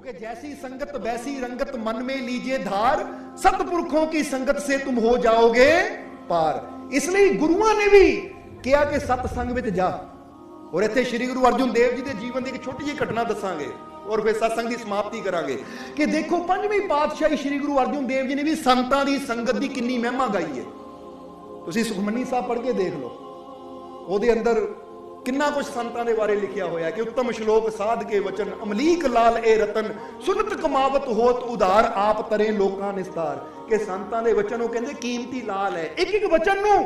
क्योंकि जैसी संगत वैसी रंगत मन में लीजिए धार, सतपुरखों की संगत से तुम हो जाओगे पार। इसलिए गुरुआं ने भी किया कि सतसंग विच जा। और इत्थे श्री गुरु अर्जुन देव जी के जीवन की एक छोटी जी घटना दसांगे और फिर सत्संग की समाप्ति करांगे कि देखो पंजवीं पातशाही श्री गुरु अर्जुन देव जी ने भी संतां दी संगत दी कितनी महिमा गाई है। तुसीं सुखमनी साहब पढ़ के देख लो, ਉਹਦੇ अंदर किन्ना कुछ संतां दे बारे लिखिया होया कि उत्तम श्लोक साध के वचन अमलीक लाल ए रतन सुनत कमावत होत उधार आप तरे लोकां निस्तार। कि संतां दे वचन वो कहंदे कीमती लाल है, एक एक वचन नूं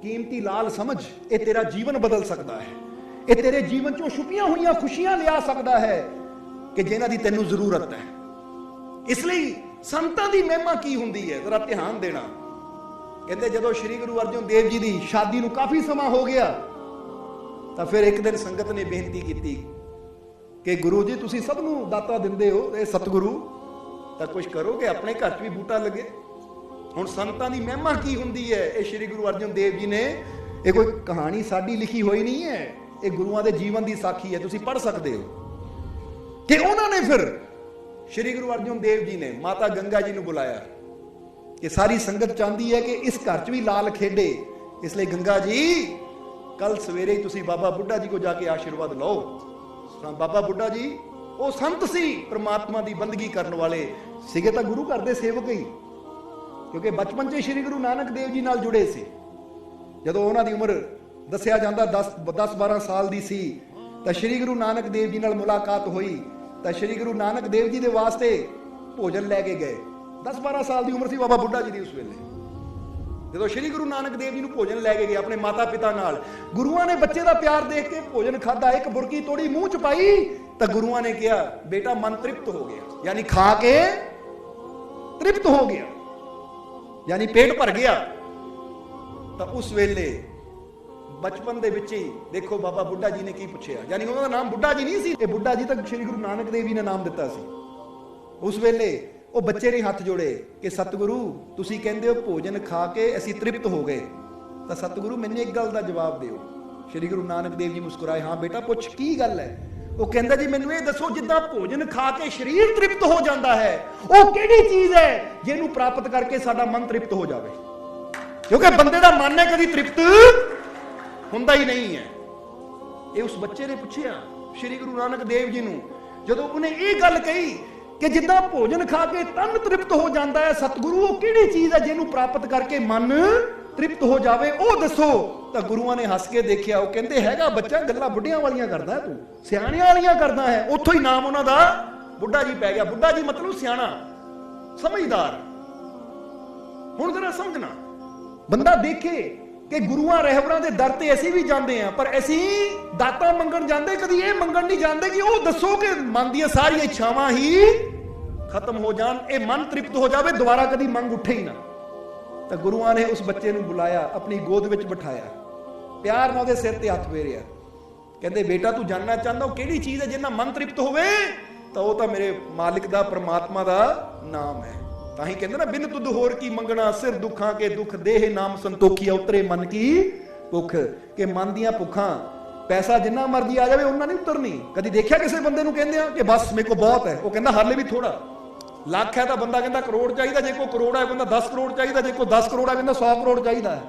कीमती लाल समझ, ये तेरा जीवन बदल सकता है, ये तेरे जीवन चों छुपियां हुई खुशियां लिया सकता है कि जिन्हां दी तैनूं जरूरत है। इसलिए संतां दी महिमा की हुंदी है, जरा ध्यान देना। कहते जदों श्री गुरु अर्जुन देव जी की शादी नूं काफी समा हो गया तो फिर एक दिन संगत ने बेनती की कि गुरु जी तुसीं सब नूं दाता दिंदे हो, ये सतगुरु तो कुछ करो कि अपने घर च भी बूटा लगे। हुण संतां दी महिमा की हुंदी है, ये श्री गुरु अर्जुन देव जी ने, ये कोई कहानी साडी लिखी हुई नहीं है, ये गुरुआं दे जीवन की साखी है, तुसीं पढ़ सकते हो। कि उन्होंने फिर श्री गुरु अर्जुन देव जी ने माता गंगा जी नूं बुलाया कि सारी संगत चाहती है कि इस घर च भी लाल खेडे, इसलिए गंगा जी कल सवेरे ही तुसी बाबा बुढ़ा जी को जाके आशीर्वाद लो। बाबा बुढ़ा जी वो संत सी, परमात्मा की बंदगी करने वाले सीगे, तो गुरु घर दे सेवक ही, क्योंकि बचपन से श्री गुरु नानक देव जी नाल जुड़े सी। जदों उन्हां दी उम्र दसिया जांदा 10-12 साल दी सी तो श्री गुरु नानक देव जी नाल मुलाकात हुई, तो श्री गुरु नानक देव जी दे वास्ते भोजन लैके गए। 10-12 साल की उम्र सी बाबा बुढ़ा जी की उस वेले। जो श्री गुरु नानक देव जी को भोजन लैके गए अपने माता पिता नाल, गुरुआं ने बच्चे का प्यार देख के भोजन खाधा, एक बुरकी तोड़ी मुंह च पाई तो गुरुआं ने कहा बेटा मन तृप्त हो गया, यानी खा के तृप्त हो गया, यानी पेट भर गया। तो उस वेले बचपन दे विच ही देखो बाबा बुढ़ा जी ने की पूछया, यानी उन्होंने नाम बुढ़ा जी नहीं सी, बुढ़ा जी तक श्री गुरु नानक देव जी ने नाम दिता सी। उस वेले वो बच्चे ने हाथ जोड़े कि सतगुरु तुसी कहंदे हो भोजन खा के असी तृप्त हो गए, तो सतगुरु मैंने एक गल का जवाब दिओ। श्री गुरु नानक देव जी मुस्कुराए, हाँ बेटा पुछ की गल है। वो कहंदा जी मैनूं ये दसो जिद्दां भोजन खा के शरीर तृप्त हो जाता है, वो किहड़ी चीज है जिहनूं प्राप्त करके साडा मन तृप्त हो जाए, क्योंकि बंदे दा मन है कदी तृप्त हुंदा ही नहीं है। ये उस बच्चे ने पूछया श्री गुरु नानक देव जी नूं, जदों उन्हें ये गल कही कि जिद्दां भोजन खा के तन तृप्त हो जाता है, सतगुरु वो किहड़ी चीज है जिन्हों प्राप्त करके मन तृप्त हो जाए, वो दसो। तो गुरुआं ने हस के देखिया, वो कहंदे हैगा बच्चा गल्लां बुढ़ियां वालियां करदा है, तू सियाणियां वालियां करदा है। उत्थों ही नाम उन्हां दा बुढ़ा जी पै गया। बुढ़ा जी मतलब सियाणा, समझदार। हुण जरा समझना, बंदा देखे कि गुरुआं रहबरां दे दर ते असीं भी जांदे हां, पर असीं दाता मंगण जांदे, कदी ये मंगण नहीं जांदे कि वो दसो कि मन दी सारी इच्छावां ही खत्म हो जान, ये मन तृप्त हो जाए, दोबारा कदी मंग उठे ही ना। तो गुरुआं ने उस बच्चे नूं बुलाया, अपनी गोद विच बिठाया, प्यार नाल उहदे सिर ते हत्थ फेरिया, कहंदे बेटा तू जानना चाहता हो किहड़ी चीज है जिन्ना मन तृप्त होवे, तो वो तो मेरे मालिक दा परमात्मा दा नाम है। ताही कहते ना बिन तुद होर की मंगना सिर दुखा के दुख देह नाम संतोखिया उतरे मन की भुख। के मन दियां भुखां पैसा जिन्ना मर्जी आ जाए उन्ना नहीं उतरनी। कदी देखिया किसी बंदे नूं कहंदे आ कि बस मेरे को बहुत है, वो कहंदा हाले भी थोड़ा। ਲੱਖ है तो बंदा कहता करोड़ चाहिए, जे को करोड़ है कहता 10 करोड़ चाहिए, जे को 10 करोड़ है कहता 100 करोड़ चाहिए है।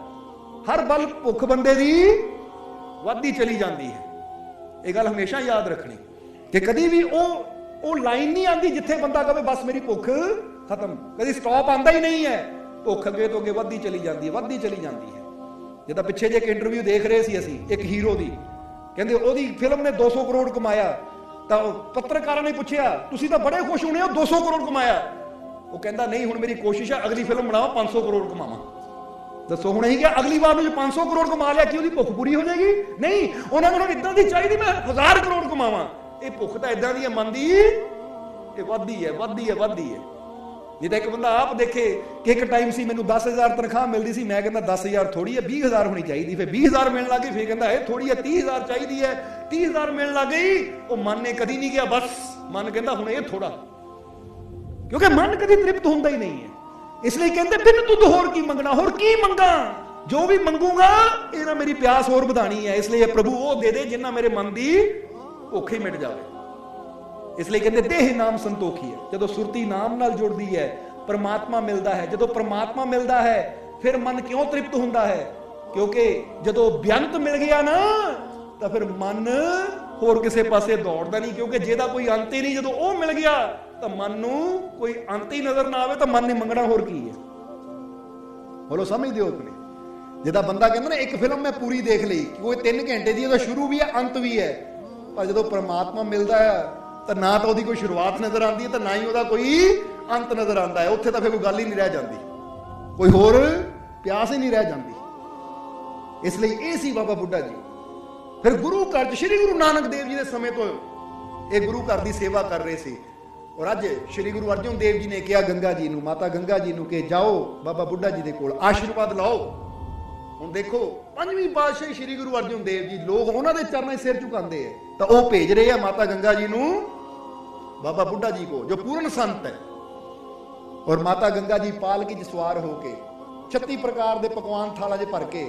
हर बल भुख बंदे दी वधदी चली जाती है। ये गल हमेशा याद रखनी कि कभी भी वो लाइन नहीं आती जिथे बंदा कहे बस मेरी भुख खत्म, कभी स्टॉप आता ही नहीं है। भुख अगे तो अगे वधदी चली जाती है, वधदी चली जाती है। जिदा पिछे जे एक इंटरव्यू देख रहे सी असी एक हीरो की, कहते ओदी फिल्म ने 200 करोड़ कमाया, तो पत्रकारों ने पूछा तुसी तो बड़े खुश होने हो 200 करोड़ कमाया। वो कहता नहीं हुण मेरी कोशिश है अगली फिल्म बनाओ 500 करोड़ कमावा। दसो हुण ही क्या अगली बार में 500 करोड़ कमा लिया कि भुख पूरी हो जाएगी? नहीं, उन्होंने इदा की चाहिए मैं 1000 करोड़ कमावा। ये भुख तो इदा दी मन की वधदी है, वधदी है, वधदी है। नहीं तो एक बंदा आप देखे कि एक टाइम से मैंने 10,000 तनख्वाह मिलती सी, मैं कहता 10,000 थोड़ी है 20,000 होनी चाहिए, फिर 20,000 मिलने लग गई, फिर कहता है थोड़ी है 30,000 चाहिए है, 30,000 मिलने लग गई। वो मन ने कभी नहीं किया, बस मन कहता हुण ये थोड़ा, क्योंकि मन कभी तृप्त होता ही नहीं है। इसलिए कहते बिन तुद होर की मंगना, होर की मंगा, जो भी मंगूंगा ये ना मेरी प्यास होर बढ़ानी है। इसलिए प्रभु वो दे दे जिन्ना मेरे मन की भुख ही मिट जाए। इसलिए कहते देह नाम संतोखी है। जदों सुरती नाम नाल जुड़दी है, परमात्मा मिलता है। जदों परमात्मा मिलता है फिर मन क्यों तृप्त हुंदा है? क्योंकि जदों बेअंत मिल गया ना तो फिर मन होर किसी पासे दौड़दा नहीं, क्योंकि जेदा कोई अंत ही नहीं, जदों वो मिल गया तो मन नूं कोई अंत ही नजर ना आवे तो मन ने मंगना होर की है? बोलो समझदे हो अपने? जिदा बंदा कहता ना एक फिल्म मैं पूरी देख ली, कोई 3 घंटे दी, ਉਹਦਾ शुरू भी है अंत भी है, पर जदों परमात्मा मिलता है तो ना तो ਉਹਦੀ कोई शुरुआत नजर आती है तो ना ही ਉਹਦਾ कोई अंत नजर आता है। उत्थे तो फिर कोई गल ही नहीं रह जाती, कोई होर प्यास ही नहीं रह जाती। इसलिए ये सी बाबा बुड्ढा जी। फिर गुरु घर श्री गुरु नानक देव जी के समय तो ये गुरु घर की सेवा कर रहे थे, और अज श्री गुरु अर्जन देव जी ने कहा गंगा जी नूं, माता गंगा जी नूं कि जाओ बाबा बुड्ढा जी के कोल आशीर्वाद लाओ। हुण देखो 5वीं पातशाही श्री गुरु अर्जन देव जी, लोग उन्होंने चरणों सिर झुकाते हैं तो वह भेज रहे हैं माता गंगा जी नूं बाबा बुड्ढा जी को, जो पूर्ण संत है। और माता गंगा जी पालकी च सवार होके 36 प्रकार के पकवान थाला च भर के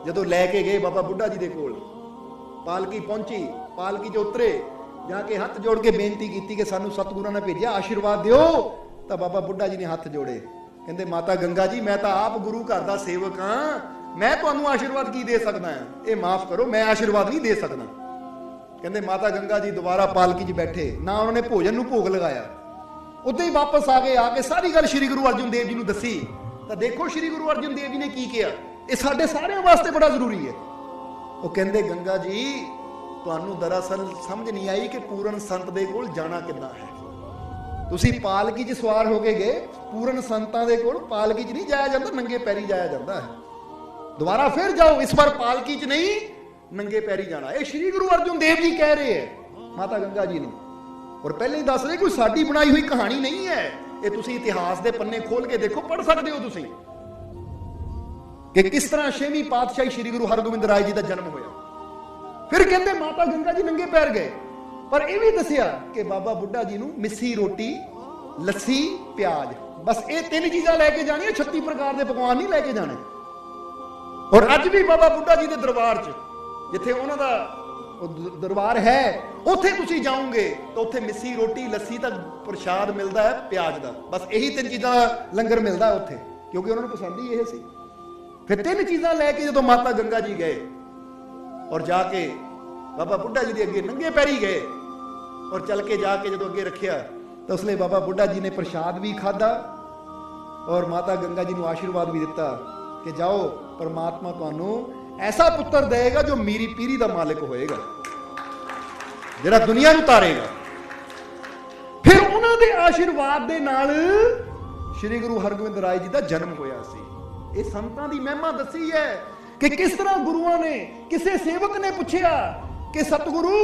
जदों लैके गए बाबा बुड्ढा जी के कोल, पालकी पहुंची, पालकी च उतरे, जाके हाथ जोड़ के बेनती की कि सानू सतगुरां ने भेजा आशीर्वाद दिओ। तो बाबा बुड्ढा जी ने हाथ जोड़े, कहते माता गंगा जी मैं तो आप गुरु घर का सेवक हाँ, मैं तुहानू आशीर्वाद की दे सकदा हां, ये माफ करो मैं आशीर्वाद नहीं दे सकदा। कहते माता गंगा जी दोबारा पालकी च बैठे, ना उन्होंने भोजन नूं भोग लगाया, उदे ही वापस आ गए, आके सारी गल श्री गुरु अर्जन देव जी नूं दसी। तो देखो श्री गुरु अर्जन देव जी ने की किया, ये साडे सारिਆਂ वास्ते बड़ा जरूरी है। वो कहते गंगा जी तुहानू दरअसल समझ नहीं आई कि पूर्ण संत दे कोल जाना किद्दां है। तुसी पालकी च सवार होके गए, पूर्ण संतां दे कोल पालकी च नहीं जाया जाता, नंगे पैरी जाया जाता है। दोबारा फिर जाओ, इस बार पालकी च नहीं नंगे पैरी जाना। ये श्री गुरु अर्जन देव जी कह रहे हैं माता गंगा जी नूं, और पहले ही दस रहे कोई साडी बनाई हुई कहानी नहीं है। ये तुसी इतिहास दे पन्ने खोल के देखो, पढ़ सकते हो तुसी कि किस तरह 6वीं पातशाही श्री गुरु हरगोबिंद राय जी का जन्म होया। फिर कहते माता गंगा जी नंगे पैर गए, पर यह भी दसिया कि बाबा बुड्ढा जी नूं मिस्सी रोटी, लस्सी, प्याज, बस ये 3 चीज़ां लैके जानियां, 36 प्रकार के पकवान नहीं लैके जाने। और अज भी बाबा बुड्ढा जी के दरबार च जिथे उन्हां दा दरबार है, उत्थे तुसी जाओगे तो उत्थे मिस्सी रोटी, लस्सी का प्रसाद मिलता है, प्याज का, बस यही 3 चीज़ां लंगर मिलता है उत्थे, क्योंकि उन्होंने पसंद ही यह सी। फिर 3 चीज़ां लैके जो माता गंगा जी गए और जाके बाबा बुड्ढा जी के अगे नंगे पैरी गए, और चल के जाके जो अगे रखिया तो उसने बाबा बुड्ढा जी ने प्रसाद भी खाधा और माता गंगा जी ने आशीर्वाद भी दिता कि जाओ परमात्मा तुहानू ऐसा पुत्र देगा जो मीरी पीरी का मालिक होएगा, जिहड़ा दुनिया नू तारेगा। फिर उन्हां दे आशीर्वाद दे नाल श्री गुरु हरगोबिंद राय जी का जन्म होया सी। ये संतां दी महिमा दसी है कि किस तरह गुरुआं ने, किसी सेवक ने पूछा कि सतगुरु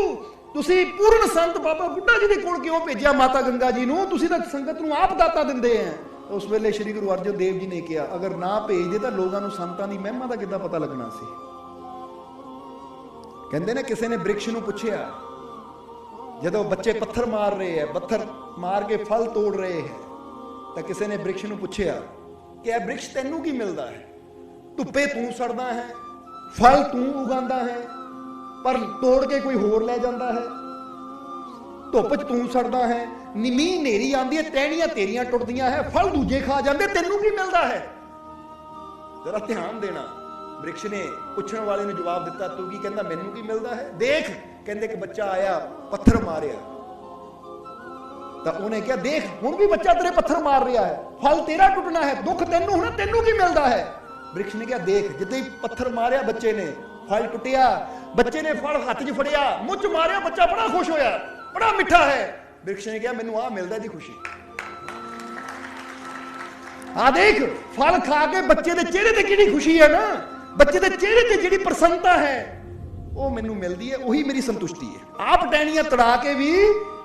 तुसी पूर्ण संत बाबा बुड्ढा जी के कोल क्यों भेजिया माता गंगा जी नूं, तुसी तां संगत नूं आप दाता दिंदे हैं। तो उस वेले श्री गुरु अर्जन देव जी ने कहा अगर ना भेजदे तो लोगों नूं संतां दी महिमा दा किद्दां पता लगना सी। कहंदे ने किसी ने वृक्ष नूं पुछया, जदों बच्चे पत्थर मार रहे हैं, पत्थर मार के फल तोड़ रहे हैं, तो किसी ने वृक्ष नूं पुछया कि यह वृक्ष तैनूं की मिलता है? धुप्पे तू सड़दा है, फल तू उगांदा है, पर तोड़ के कोई होर ले जाता है। धुप च तू सड़दा है, मींह नेरी आंदी है, टहनियां तेरियां टुटदियां है, फल दूजे खा जाते, तैनूं की मिलता है? जरा ध्यान देना। वृक्ष ने पुछण वाले ने जवाब दिता, तू की कहंदा मैनूं की मिलता है? देख, कहंदे कि बच्चा आया पत्थर मारिया, तो उन्हें क्या देख हुण भी बच्चा तेरे पत्थर मार रहा है, फल तेरा टुटना है, दुख तैनूं होना, तैनूं की मिलता है? वृक्ष ने क्या देख, जिद्दां ही पत्थर मारिया बच्चे ने, फल टुटिया, बच्चे ने फल हाथ च फड़िया, मुंह च मारिया, बच्चा बड़ा खुश होया, बड़ा मिठा है। वृक्ष ने कहा मैनूं आ मिलदा जी खुशी, आ देख फल खा के बच्चे के चेहरे ते किहड़ी खुशी है ना, बच्चे के चेहरे ते जिहड़ी प्रसन्नता है वो मैनूं मिलदी है, वही मेरी संतुष्टि है। आप टहनियां तड़ा के भी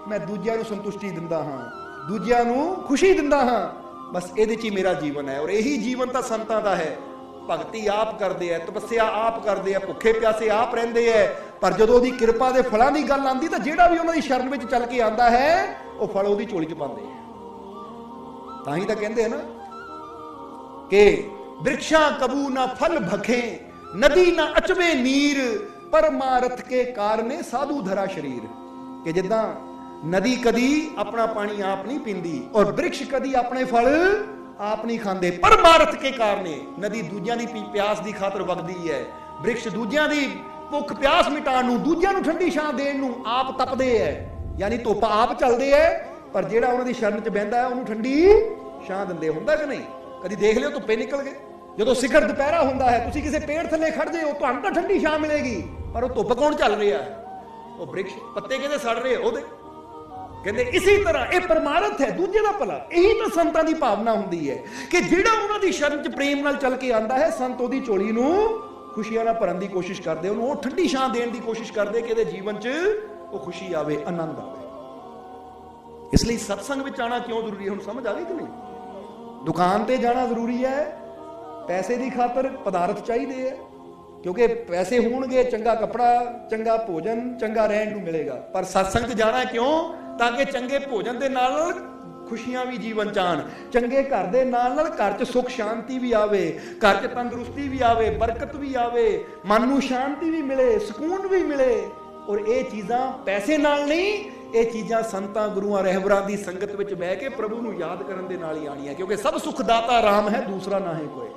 मैं दूजियां नूं संतुष्टि दिंदा हां, दूजियां नूं खुशी दिंदा हां, बस इहदे च ही मेरा जीवन है। और यही जीवन तो संतां दा है, भगती आप करते हैं, तपस्या आप करते हैं, भुखे प्यासे आप रहते हैं, पर जो उसकी कृपा के फलों की गल आती तो जिहड़ा भी उन्होंने शरण में चल के आता है वो फल उसकी झोली च पाते हैं। तां ही तो कहते हैं ना कि वृक्षा कबू ना फल भखे, नदी ना अचवे नीर, परमारथ के कारणे साधु धरा शरीर। कि जिदा नदी कदी अपना पानी आप नहीं पींदी और वृक्ष कदी अपने फल आप नहीं खांदे। परमार्थ के कारणे नदी दूजियां दी प्यास दी खातर वगदी है, वृक्ष दूजियां दी भुख प्यास मिटाण नूं, दूजियां नूं ठंडी छां देण नूं आप तपदे है, यानी धुੱਪ आप चलदे है, पर ਜਿਹੜਾ ਉਹਨਾਂ ਦੀ ਸ਼ਰਨ 'ਚ ਬਹਿੰਦਾ ਹੈ ਉਹਨੂੰ ਠੰਡੀ ਛਾਂ ਦਿੰਦੇ। ਹੁੰਦਾ ਕਿ ਨਹੀਂ? ਕਦੀ ਦੇਖ ਲਿਓ ਧੁੱਪੇ ਨਿਕਲ ਗਏ, ਜਦੋਂ ਸਿਖਰ ਦੁਪਹਿਰਾ ਹੁੰਦਾ ਹੈ ਤੁਸੀਂ ਕਿਸੇ ਪੇੜ ਥੱਲੇ ਖੜ ਜਾਓ ਤੁਹਾਨੂੰ ਤਾਂ ਠੰਡੀ ਛਾਂ ਮਿਲੇਗੀ, ਪਰ ਉਹ ਧੁੱਪ ਕੌਣ ਚੱਲ ਰਿਹਾ ਹੈ? ਉਹ ਬ੍ਰਿਕਸ਼, ਪੱਤੇ ਕਿਹਦੇ ਸੜ ਰਹੇ ਉਹਦੇ। ਕਹਿੰਦੇ ਇਸੇ ਤਰ੍ਹਾਂ ਇਹ ਪਰਮਾਰਥ ਹੈ, ਦੂਜੇ ਦਾ ਭਲਾ। ਇਹੀ ਤਾਂ ਸੰਤਾਂ ਦੀ ਭਾਵਨਾ ਹੁੰਦੀ ਹੈ ਕਿ ਜਿਹੜਾ ਉਹਨਾਂ ਦੀ ਸ਼ਰਨ 'ਚ ਪ੍ਰੇਮ ਨਾਲ ਚੱਲ ਕੇ ਆਂਦਾ ਹੈ, ਸੰਤ ਉਹਦੀ ਝੋਲੀ ਨੂੰ ਖੁਸ਼ੀਆਂ ਨਾਲ ਭਰਨ ਦੀ ਕੋਸ਼ਿਸ਼ ਕਰਦੇ, ਉਹਨੂੰ ਉਹ ਠੰਡੀ ਛਾਂ ਦੇਣ ਦੀ ਕੋਸ਼ਿਸ਼ ਕਰਦੇ ਕਿ ਇਹਦੇ ਜੀਵਨ 'ਚ ਉਹ ਖੁਸ਼ੀ ਆਵੇ, ਆਨੰਦ ਆਵੇ। ਇਸ ਲਈ ਸਤਸੰਗ ਵਿੱਚ ਆਉਣਾ ਕਿਉਂ ਜ਼ਰੂਰੀ ਹੈ? ਹੁਣ ਸਮਝ ਆ ਗਈ ਕਿ ਨਹੀਂ? ਦੁਕਾਨ ਤੇ ਜਾਣਾ ਜ਼ਰੂਰੀ ਹੈ, ਪੈਸੇ ਦੀ ਖਾਤਰ ਪਦਾਰਥ ਚਾਹੀਦੇ ਹੈ, ਕਿਉਂਕਿ ਪੈਸੇ ਹੋਣਗੇ ਚੰਗਾ ਕੱਪੜਾ, ਚੰਗਾ ਭੋਜਨ, ਚੰਗਾ ਰਹਿਣ ਨੂੰ ਮਿਲੇਗਾ। ਪਰ ਸਤਸੰਗ 'ਚ ਜਾਣਾ ਕਿਉਂ? ਤਾਂ ਕਿ ਚੰਗੇ ਭੋਜਨ ਦੇ ਨਾਲ ਖੁਸ਼ੀਆਂ ਵੀ ਜੀਵਨ 'ਚ ਆਉਣ, ਚੰਗੇ ਘਰ ਦੇ ਨਾਲ ਘਰ 'ਚ ਸੁੱਖ ਸ਼ਾਂਤੀ ਵੀ ਆਵੇ, ਘਰ 'ਚ ਤੰਦਰੁਸਤੀ ਵੀ ਆਵੇ, ਬਰਕਤ ਵੀ ਆਵੇ, ਮਨ ਨੂੰ ਸ਼ਾਂਤੀ ਵੀ ਮਿਲੇ, ਸਕੂਨ ਵੀ ਮਿਲੇ। ਔਰ ਇਹ ਚੀਜ਼ਾਂ ਪੈਸੇ ਨਾਲ ਨਹੀਂ, ਇਹ ਚੀਜ਼ਾਂ ਸੰਤਾਂ ਗੁਰੂਆਂ ਰਹਿਬਰਾਂ ਦੀ ਸੰਗਤ ਵਿੱਚ ਬਹਿ ਕੇ ਪ੍ਰਭੂ ਨੂੰ ਯਾਦ ਕਰਨ ਦੇ ਨਾਲ ਹੀ ਆਣੀਆਂ, ਕਿਉਂਕਿ ਸਭ ਸੁਖ ਦਾਤਾ ਰਾਮ ਹੈ, ਦੂਸਰਾ ਨਾ ਹੈ ਕੋਈ।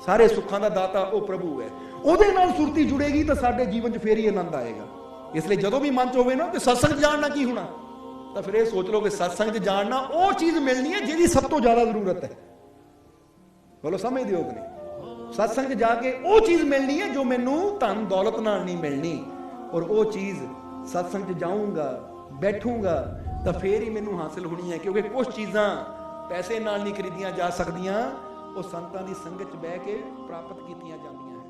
ਸਾਰੇ ਸੁੱਖਾਂ ਦਾ ਦਾਤਾ ਉਹ ਪ੍ਰਭੂ ਹੈ, ਉਹਦੇ ਨਾਲ ਸੁਰਤੀ ਜੁੜੇਗੀ ਤਾਂ ਸਾਡੇ ਜੀਵਨ 'ਚ ਫੇਰ ਹੀ ਆਨੰਦ ਆਏਗਾ। ਇਸ ਲਈ ਜਦੋਂ ਵੀ ਮਨ 'ਚ ਹੋਵੇ ਨਾ ਕਿ ਸਤਸੰਗ ਜਾਣ ਨਾਲ ਕੀ ਹੋਣਾ, ਤਾਂ ਫਿਰ ਇਹ ਸੋਚ ਲਓ ਕਿ ਸਤਸੰਗ 'ਚ ਜਾਣ ਨਾਲ ਉਹ ਚੀਜ਼ ਮਿਲਣੀ ਹੈ ਜਿਹਦੀ ਸਭ ਤੋਂ ਜ਼ਿਆਦਾ ਜ਼ਰੂਰਤ ਹੈ। ਬੋਲੋ ਸਮਝਦੇ ਹੋ ਕਿ ਨਹੀਂ? ਸਤਸੰਗ 'ਚ ਜਾ ਕੇ ਉਹ ਚੀਜ਼ ਮਿਲਣੀ ਹੈ ਜੋ ਮੈਨੂੰ ਧਨ ਦੌਲਤ ਨਾਲ ਨਹੀਂ ਮਿਲਣੀ, ਔਰ ਉਹ ਚੀਜ਼ ਸਤਸੰਗ 'ਚ ਜਾਊਂਗਾ, ਬੈਠੂੰਗਾ ਤਾਂ ਫੇਰ ਹੀ ਮੈਨੂੰ ਹਾਸਿਲ ਹੋਣੀ ਹੈ। ਕਿਉਂਕਿ ਕੁਝ ਚੀਜ਼ਾਂ ਪੈਸੇ ਨਾਲ ਨਹੀਂ ਖਰੀਦੀਆਂ ਜਾ ਸਕਦੀਆਂ, ਉਹ ਸੰਤਾਂ ਦੀ ਸੰਗਤ 'ਚ ਬਹਿ ਕੇ ਪ੍ਰਾਪਤ ਕੀਤੀਆਂ ਜਾਂਦੀਆਂ ਹੈ।